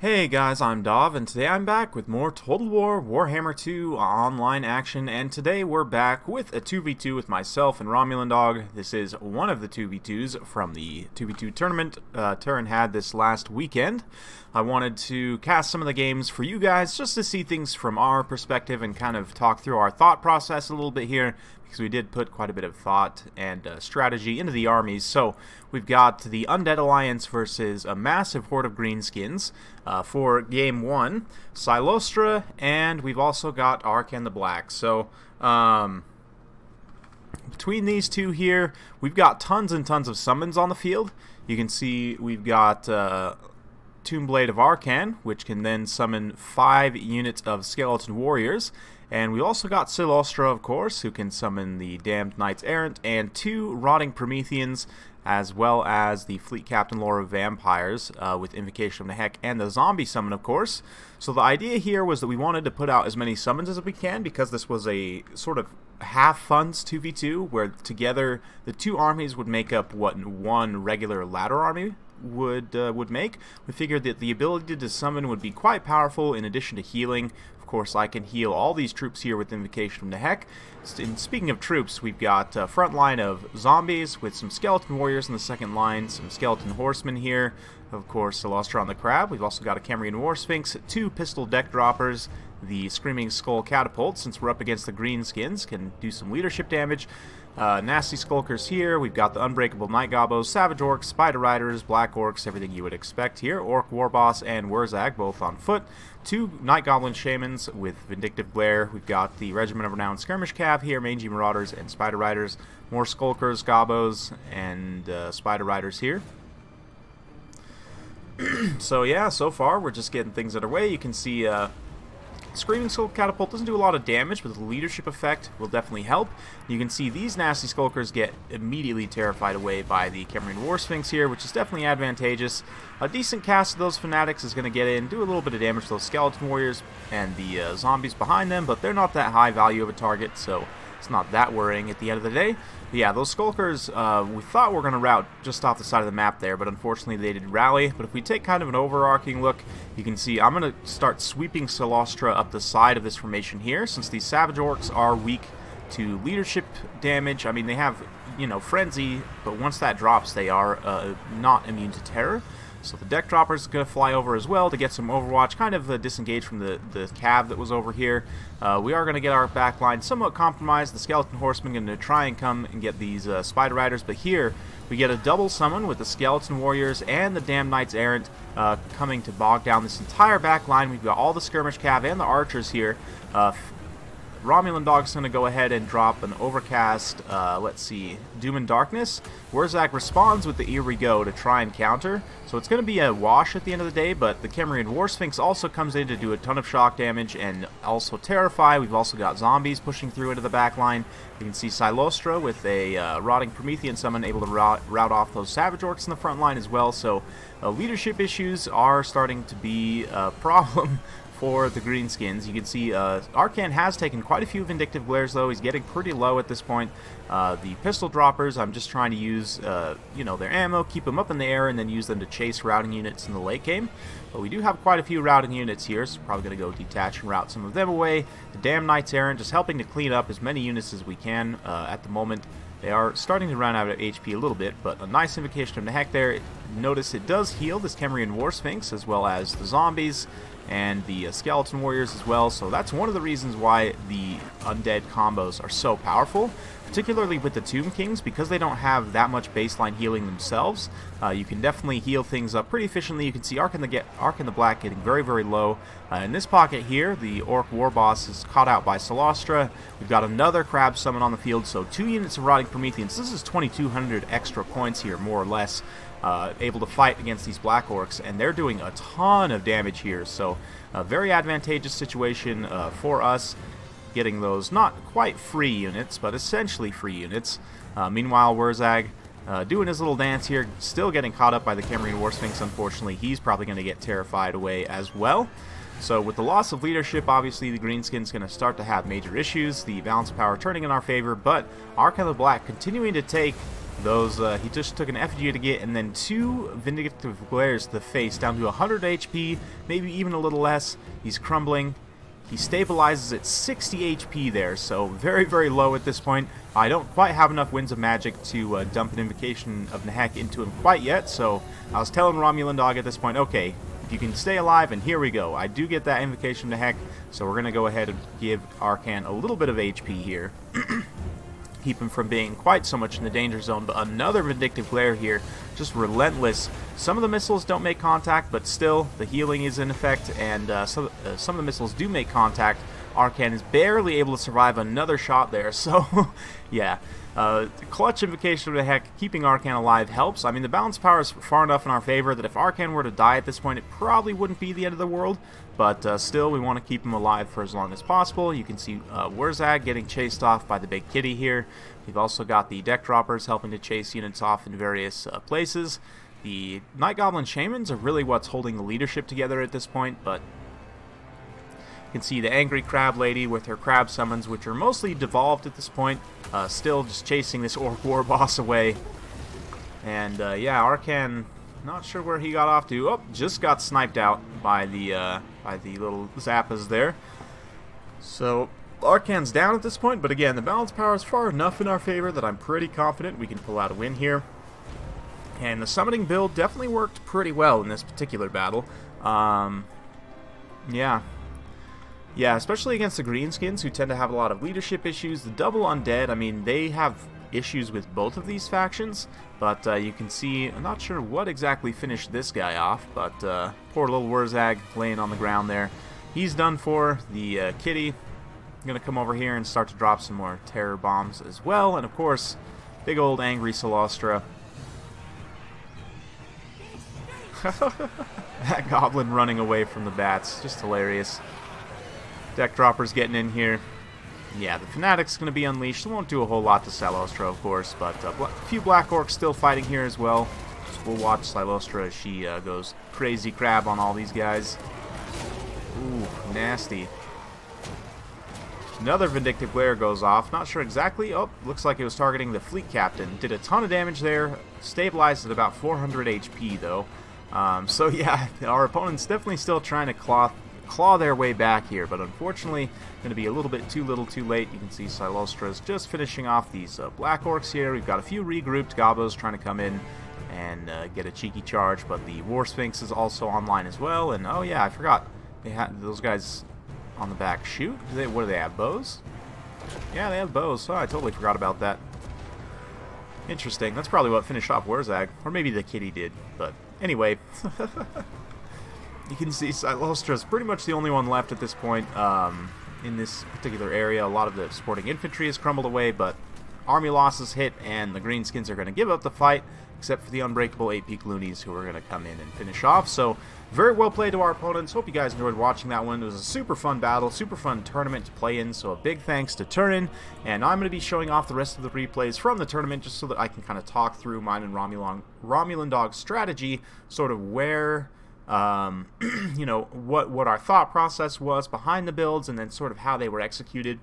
Hey guys, I'm Dov, and today I'm back with more Total War Warhammer 2 online action, and today we're back with a 2v2 with myself and Romulan Dog. This is one of the 2v2s from the 2v2 tournament Turin had this last weekend. I wanted to cast some of the games for you guys just to see things from our perspective and kind of talk through our thought process a little bit here, because we did put quite a bit of thought and strategy into the armies. So we've got the Undead Alliance versus a massive horde of Greenskins for Game 1, Cylostrah, and we've also got ARKHAN the Black. So between these two here, we've got tons and tons of summons on the field. You can see we've got Tombblade of ARKHAN, which can then summon 5 units of Skeleton Warriors. And we also got Cylostra, of course, who can summon the Damned Knights Errant, and 2 Rotting Prometheans, as well as the Fleet Captain Lore of Vampires with Invocation of the Heck, and the Zombie Summon, of course. So the idea here was that we wanted to put out as many summons as we can, because this was a sort of half funds 2v2, where together the 2 armies would make up what one regular ladder army would make. We figured that the ability to summon would be quite powerful in addition to healing. Of course, I can heal all these troops here with Invocation from the Heck. And speaking of troops, we've got a front line of zombies with some skeleton warriors in the second line, some skeleton horsemen here, of course Celostra on the Crab. We've also got a Cambrian War Sphinx, 2 pistol deck droppers, the Screaming Skull Catapult, since we're up against the Greenskins, can do some leadership damage. Nasty Skulkers here. We've got the Unbreakable Night Gobbos, Savage Orcs, Spider Riders, Black Orcs, everything you would expect here. Orc Warboss and Wurzag both on foot. 2 Night Goblin Shamans with Vindictive Glare. We've got the Regiment of Renowned Skirmish Cav here, Mangy Marauders and Spider Riders. More Skulkers, Gobbos, and Spider Riders here. So yeah, so far we're just getting things underway. You can see Screaming Skull Catapult doesn't do a lot of damage, but the leadership effect will definitely help. You can see these nasty Skulkers get immediately terrified away by the Cambrian War Sphinx here, which is definitely advantageous. A decent cast of those Fanatics is going to get in, do a little bit of damage to those Skeleton Warriors and the zombies behind them, but they're not that high value of a target, so it's not that worrying at the end of the day. But yeah, those Skulkers, we thought were going to rout just off the side of the map there, but unfortunately they did rally. But if we take kind of an overarching look, you can see I'm going to start sweeping Celostra up the side of this formation here, since these Savage Orcs are weak to leadership damage. I mean, they have, you know, Frenzy, but once that drops, they are not immune to terror. So the deck dropper is going to fly over as well to get some overwatch, kind of disengage from the cav that was over here. We are going to get our back line somewhat compromised. The Skeleton Horsemen are going to try and come and get these Spider Riders, but here we get a double summon with the Skeleton Warriors and the Damned Knights Errant coming to bog down this entire back line. We've got all the Skirmish Cav and the Archers here. Romulan Dog's going to go ahead and drop an Overcast, let's see, Doom and Darkness. Wurzag responds with the Here We Go to try and counter. So it's going to be a wash at the end of the day, but the Cambrian War Sphinx also comes in to do a ton of shock damage and also terrify. We've also got zombies pushing through into the back line. You can see Cylostra with a Rotting Promethean summon able to rout off those Savage Orcs in the front line as well. So leadership issues are starting to be a problem for the Greenskins. You can see ARKHAN has taken quite a few Vindictive Glares, though. He's getting pretty low at this point. The pistol droppers, I'm just trying to use you know, their ammo, keep them up in the air, and then use them to chase routing units in the late game. But we do have quite a few routing units here, so we're probably going to go detach and route some of them away. The Damned Knights Errant just helping to clean up as many units as we can at the moment. They are starting to run out of HP a little bit, but a nice Invocation from the Heck there. Notice it does heal this Cambrian War Sphinx as well as the zombies and the Skeleton Warriors as well, so that's one of the reasons why the Undead combos are so powerful, particularly with the Tomb Kings, because they don't have that much baseline healing themselves. You can definitely heal things up pretty efficiently. You can see ARKHAN the Black getting very, very low. In this pocket here, the Orc Warboss is caught out by Celostra. We've got another Crab summon on the field, so 2 units of Rotting Prometheans. This is 2,200 extra points here, more or less. Able to fight against these Black Orcs, and they're doing a ton of damage here, so a very advantageous situation for us, getting those not quite free units, but essentially free units. Meanwhile, Wurzag doing his little dance here, still getting caught up by the Cambrian War Sphinx. Unfortunately, he's probably going to get terrified away as well. So with the loss of leadership, obviously the Greenskins going to start to have major issues, the balance of power turning in our favor, but ARKHAN the Black continuing to take Those he just took an effigy to get, and then 2 vindictive glares to the face, down to 100 HP, maybe even a little less. He's crumbling. He stabilizes at 60 HP there, so very, very low at this point. I don't quite have enough Winds of Magic to dump an Invocation of Nehek into him quite yet, so I was telling Romulan Dog at this point, okay, if you can stay alive, and here we go. I do get that Invocation of Nehek, so we're going to go ahead and give ARKHAN a little bit of HP here. Keep him from being quite so much in the danger zone, but another Vindictive Glare here, just relentless. Some of the missiles don't make contact, but still, the healing is in effect, and some of the missiles do make contact. ARKHAN is barely able to survive another shot there, so yeah. Clutch Invocation of Nehek, keeping ARKHAN alive helps. I mean, the balance power is far enough in our favor that if ARKHAN were to die at this point, it probably wouldn't be the end of the world, but still, we want to keep him alive for as long as possible. You can see Wurzag getting chased off by the big kitty here. We've also got the deck droppers helping to chase units off in various places. The Night Goblin Shamans are really what's holding the leadership together at this point, but you can see the Angry Crab Lady with her crab summons, which are mostly devolved at this point, still just chasing this Orc War boss away. And yeah, ARKHAN, not sure where he got off to. Oh, just got sniped out by the little Zappas there. So ARKHAN's down at this point, but again, the balance power is far enough in our favor that I'm pretty confident we can pull out a win here. And the summoning build definitely worked pretty well in this particular battle. Yeah, especially against the Greenskins, who tend to have a lot of leadership issues. The double Undead, I mean, they have issues with both of these factions, but you can see, I'm not sure what exactly finished this guy off, but poor little Wurzag laying on the ground there. He's done for. The kitty going to come over here and start to drop some more terror bombs as well, and of course, big old angry Celostra. That goblin running away from the bats, just hilarious. Deck droppers getting in here. Yeah, the Fanatic's going to be unleashed. It won't do a whole lot to Cyllostra, of course, but a few Black Orcs still fighting here as well. So we'll watch Cyllostra as she goes crazy crab on all these guys. Ooh, nasty. Another Vindictive Glare goes off. Not sure exactly. Oh, looks like it was targeting the Fleet Captain. Did a ton of damage there. Stabilized at about 400 HP, though. So yeah, our opponent's definitely still trying to claw their way back here, but unfortunately going to be a little bit too little too late. You can see Cylostra's just finishing off these Black Orcs here. We've got a few regrouped Gobos trying to come in and get a cheeky charge, but the War Sphinx is also online as well. And oh yeah, I forgot, they had those guys on the back shoot. What do they have, bows? Yeah, they have bows. Oh, I totally forgot about that. Interesting. That's probably what finished off Wurzag, or maybe the kitty did, but anyway. You can see Cyllostra is pretty much the only one left at this point in this particular area. A lot of the supporting infantry has crumbled away, but army losses hit, and the Greenskins are going to give up the fight, except for the unbreakable 8-peak loonies, who are going to come in and finish off. So, very well played to our opponents. Hope you guys enjoyed watching that one. It was a super fun battle, super fun tournament to play in, so a big thanks to Turin. And I'm going to be showing off the rest of the replays from the tournament, just so that I can kind of talk through mine and Romulan Dog's strategy, sort of where... you know, what our thought process was behind the builds, and then sort of how they were executed.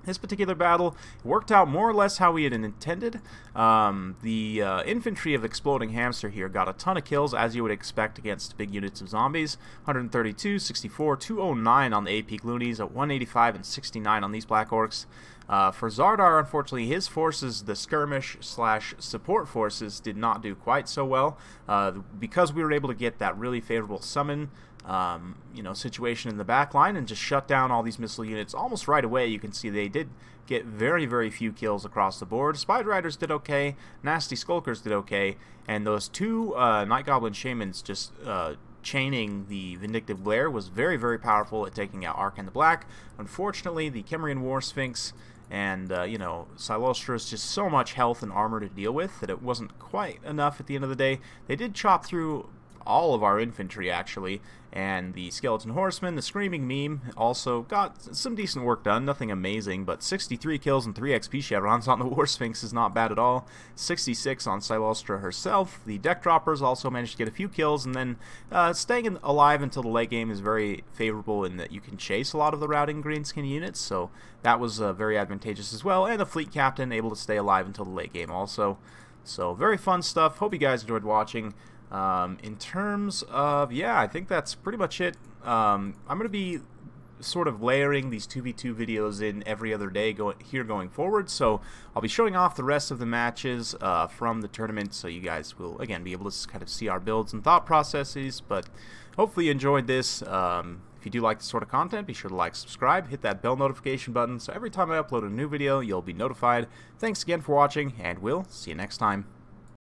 This particular battle worked out more or less how we had intended. The infantry of Exploding Hamster here got a ton of kills, as you would expect against big units of zombies. 132, 64, 209 on the 8-peak loonies, at 185 and 69 on these Black Orcs. For Zardar, unfortunately, his forces, the skirmish/support forces, did not do quite so well. Because we were able to get that really favorable summon, you know, situation in the back line and just shut down all these missile units almost right away. You can see they did get very, very few kills across the board. Spider Riders did okay, Nasty Skulkers did okay, and those two Night Goblin Shamans just chaining the Vindictive Glare was very, very powerful at taking out ARKHAN the Black. Unfortunately, the Kemrian War Sphinx and, you know, Cyllostra is just so much health and armor to deal with that it wasn't quite enough at the end of the day. They did chop through all of our infantry, actually, and the Skeleton Horseman, the Screaming Meme, also got some decent work done. Nothing amazing, but 63 kills and 3 XP chevrons on the War Sphinx is not bad at all. 66 on Cyllostra herself. The Deck Droppers also managed to get a few kills, and then staying alive until the late game is very favorable in that you can chase a lot of the routing Greenskin units, so that was very advantageous as well. And the Fleet Captain able to stay alive until the late game also. So very fun stuff. Hope you guys enjoyed watching. In terms of, yeah, I think that's pretty much it. I'm going to be sort of layering these 2v2 videos in every other day going forward, so I'll be showing off the rest of the matches from the tournament, so you guys will again be able to kind of see our builds and thought processes. But hopefully you enjoyed this. If you do like this sort of content, be sure to like, subscribe, hit that bell notification button so every time I upload a new video you'll be notified. Thanks again for watching, and we'll see you next time.